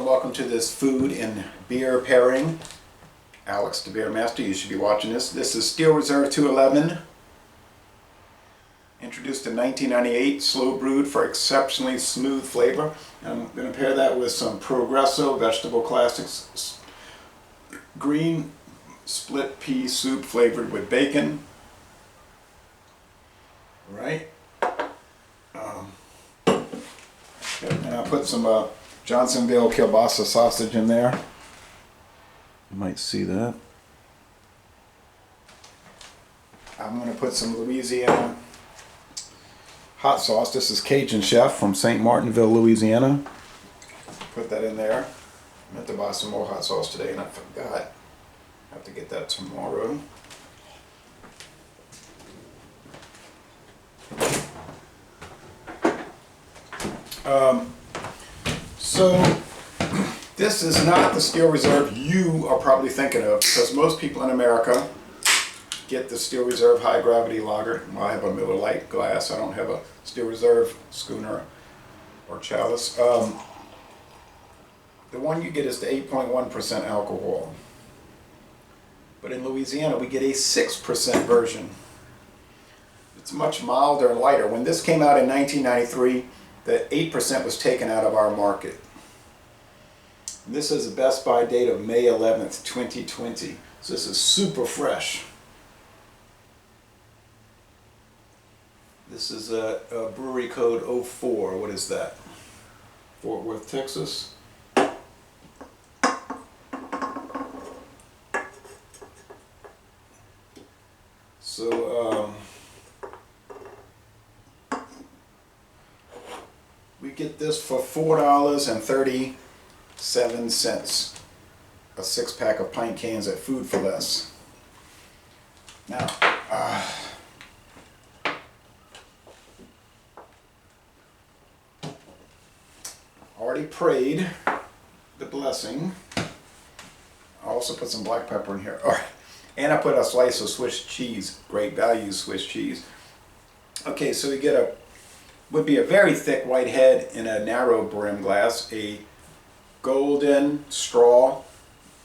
welcome to this food and beer pairing. Alex the Beer Master, you should be watching this. This is Steel Reserve 211. Introduced in 1998, slow brewed for exceptionally smooth flavor. I'm going to pair that with some Progresso Vegetable Classics green split pea soup flavored with bacon. Right. And I put some Johnsonville kielbasa sausage in there. You might see that. I'm going to put some Louisiana hot sauce. This is Cajun Chef from St. Martinville, Louisiana. Put that in there. I meant to buy some more hot sauce today and I forgot. I have to get that tomorrow. So this is not the Steel Reserve you are probably thinking of, because most people in America get the Steel Reserve High Gravity Lager. Well, I have a Miller Lite glass. I don't have a Steel Reserve schooner or chalice. The one you get is the 8.1% alcohol. But in Louisiana, we get a 6% version. It's much milder and lighter. When this came out in 1993, the 8% was taken out of our market. And this is a Best By date of May 11th, 2020. So this is super fresh. This is a brewery code 04. What is that? Fort Worth, Texas. So we get this for $4.37. A 6-pack of pint cans at Food for Less. Now, already prayed the blessing. I also put some black pepper in here. And I put a slice of Swiss cheese, Great Value Swiss cheese. Okay, so you get would be a very thick white head in a narrow brim glass, a golden straw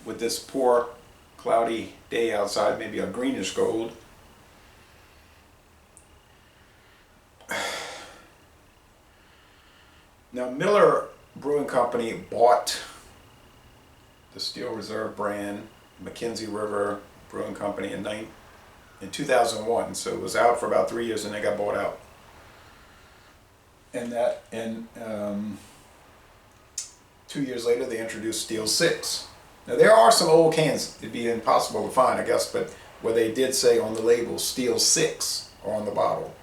with this poor cloudy day outside, maybe a greenish gold. Now, Miller Brewing Company bought the Steel Reserve brand, Mackenzie River Brewing Company in 2001, so it was out for about 3 years and they got bought out. And 2 years later they introduced Steel 6. Now there are some old cans, it'd be impossible to find I guess, but where they did say on the label Steel 6 or on the bottle.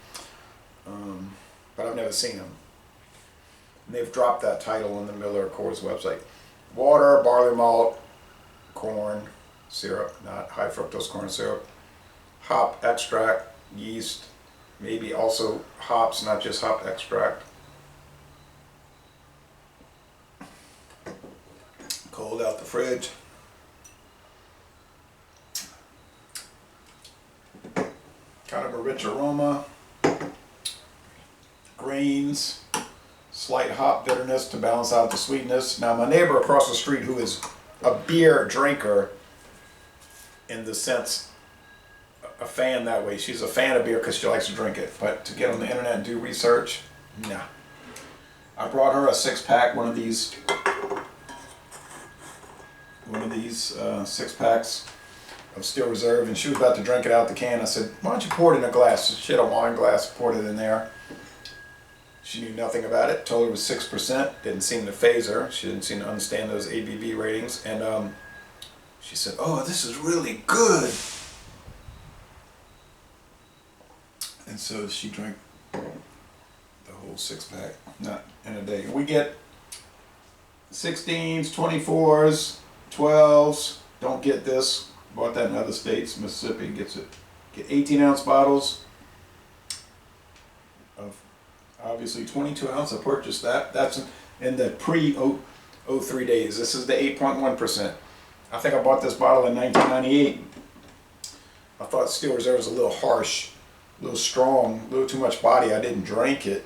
But I've never seen them. And they've dropped that title on the Miller Coors website. Water, barley malt, corn syrup, not high fructose corn syrup, hop extract, yeast, maybe also hops, not just hop extract. Cold out the fridge. Kind of a rich aroma. Grains. Slight hop bitterness to balance out the sweetness. Now my neighbor across the street, who is a beer drinker in the sense, a fan that way. She's a fan of beer because she likes to drink it. But to get on the internet and do research, nah. I brought her a 6-pack, one of these 6-packs of Steel Reserve, and she was about to drink it out the can. I said, why don't you pour it in a glass? She had a wine glass, poured it in there. She knew nothing about it, told her it was 6%, didn't seem to faze her. She didn't seem to understand those ABV ratings, and she said, oh, this is really good. And so she drank the whole 6-pack, not in a day. We get 16s, 24s, 12s. Don't get this. Bought that in other states. Mississippi gets it. Get 18-ounce bottles of obviously 22-ounce. I purchased that. That's in the pre-03 days. This is the 8.1%. I think I bought this bottle in 1998. I thought Steel Reserve was a little harsh, a little strong, a little too much body. I didn't drink it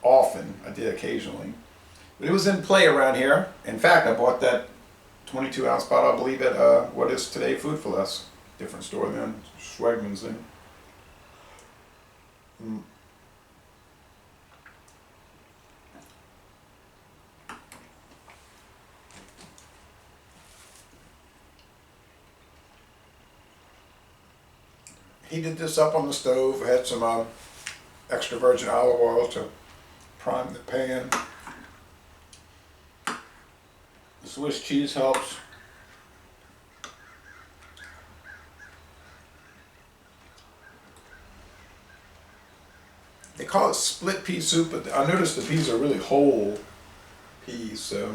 often. I did occasionally. But it was in play around here. In fact, I bought that 22-ounce bottle, I believe, at what is today Food for Less. Different store then, Schwegman's then. Heated this up on the stove, had some extra virgin olive oil to prime the pan. The Swiss cheese helps. They call it split pea soup, but I noticed the peas are really whole peas, so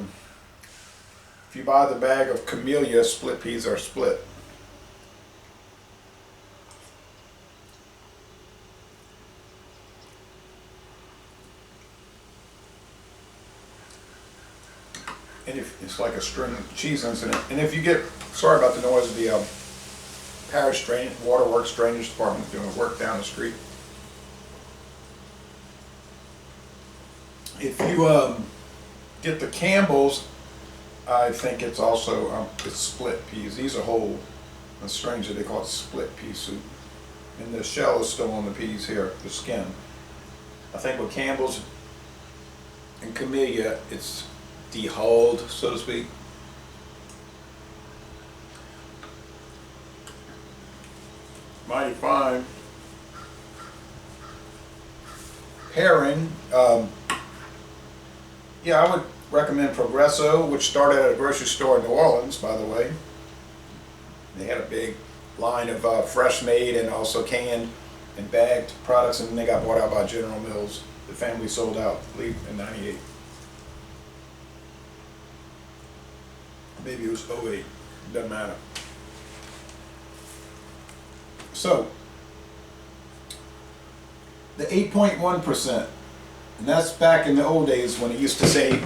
if you buy the bag of camellia, split peas are split. And if it's like a string cheese incident, and if you get, sorry about the noise, the parish drain, waterworks drainage department is doing work down the street. If you get the Campbell's, I think it's also it's split peas. These are whole. It's strange that they call it split pea soup. And the shell is still on the peas here, the skin. I think with Campbell's and camellia, it's dehulled, so to speak. Mighty fine. Pairing. Yeah, I would recommend Progresso, which started at a grocery store in New Orleans, by the way. They had a big line of fresh made and also canned and bagged products, and then they got bought out by General Mills. The family sold out, I believe, in '98. Maybe it was '08, doesn't matter. So, the 8.1%, and that's back in the old days when it used to say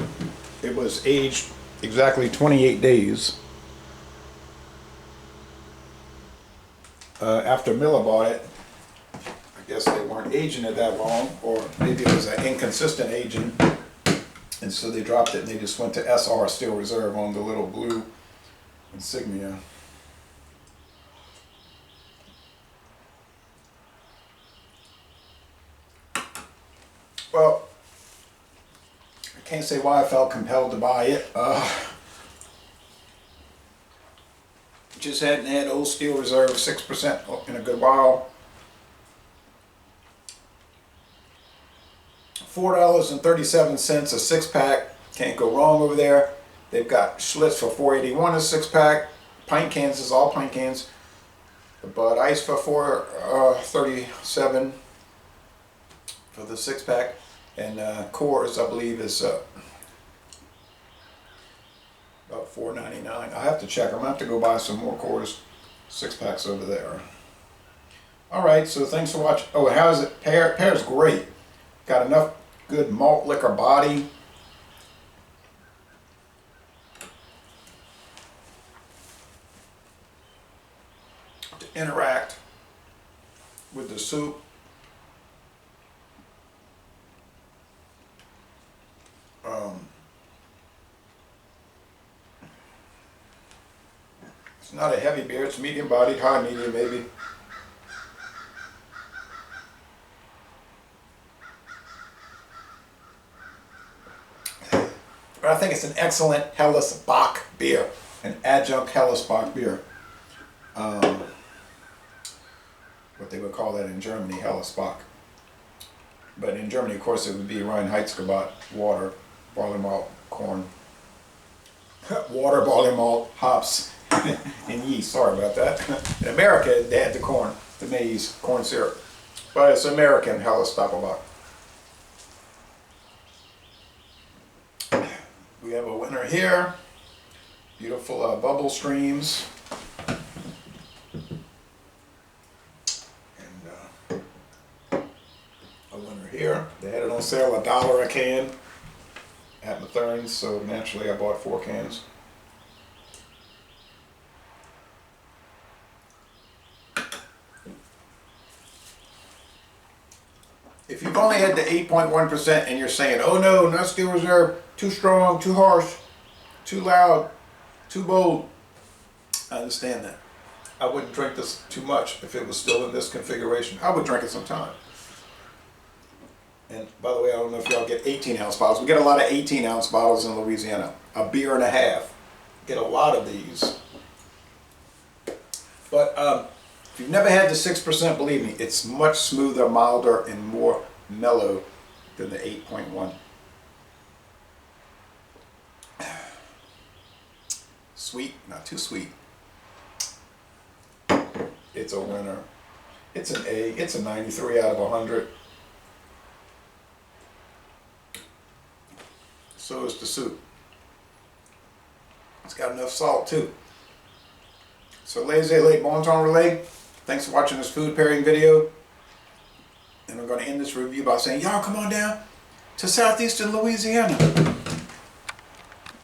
it was aged exactly 28 days. After Miller bought it, I guess they weren't aging it that long, or maybe it was an inconsistent aging, and so they dropped it and they just went to SR, Steel Reserve, on the little blue insignia. Well, I can't say why I felt compelled to buy it. Just hadn't had Old Steel Reserve 6% in a good while. $4.37 a 6-pack. Can't go wrong over there. They've got Schlitz for $4.81 a 6-pack. Pint cans is all pint cans. But Ice for $4.37 for the 6-pack. And Coors, I believe, is about $4.99. I have to check. I'm going to have to go buy some more Coors 6-packs over there. Alright, so thanks for watching. Oh, how is it? Pear's great. Got enough good malt liquor body. To interact with the soup. It's not a heavy beer, it's medium bodied, high medium maybe. But I think it's an excellent Helles Bock beer, an adjunct Helles Bock beer. What they would call that in Germany, Helles Bock. But in Germany, of course, it would be Reinheitsgebot, water, barley malt, corn. Water, barley malt, hops, and yeast. Sorry about that. In America, they had the corn, the maize, corn syrup. But it's American Helles Bock. We have a winner here. Beautiful bubble streams. And a winner here. They had it on sale, $1 a can at Mathern's, so naturally I bought 4 cans. If you've only had the 8.1% and you're saying, oh no, not Steel Reserve, too strong, too harsh, too loud, too bold. I understand that. I wouldn't drink this too much if it was still in this configuration. I would drink it sometime. And by the way, I don't know if y'all get 18-ounce bottles. We get a lot of 18-ounce bottles in Louisiana. A beer and a half. Get a lot of these. But if you've never had the 6%, believe me, it's much smoother, milder, and more mellow than the 8.1. Sweet, not too sweet. It's a winner. It's an A. It's a 93 out of 100. So is the soup. It's got enough salt too. So laissez-les, bon temps relais. Thanks for watching this food pairing video. And I'm going to end this review by saying, y'all come on down to southeastern Louisiana.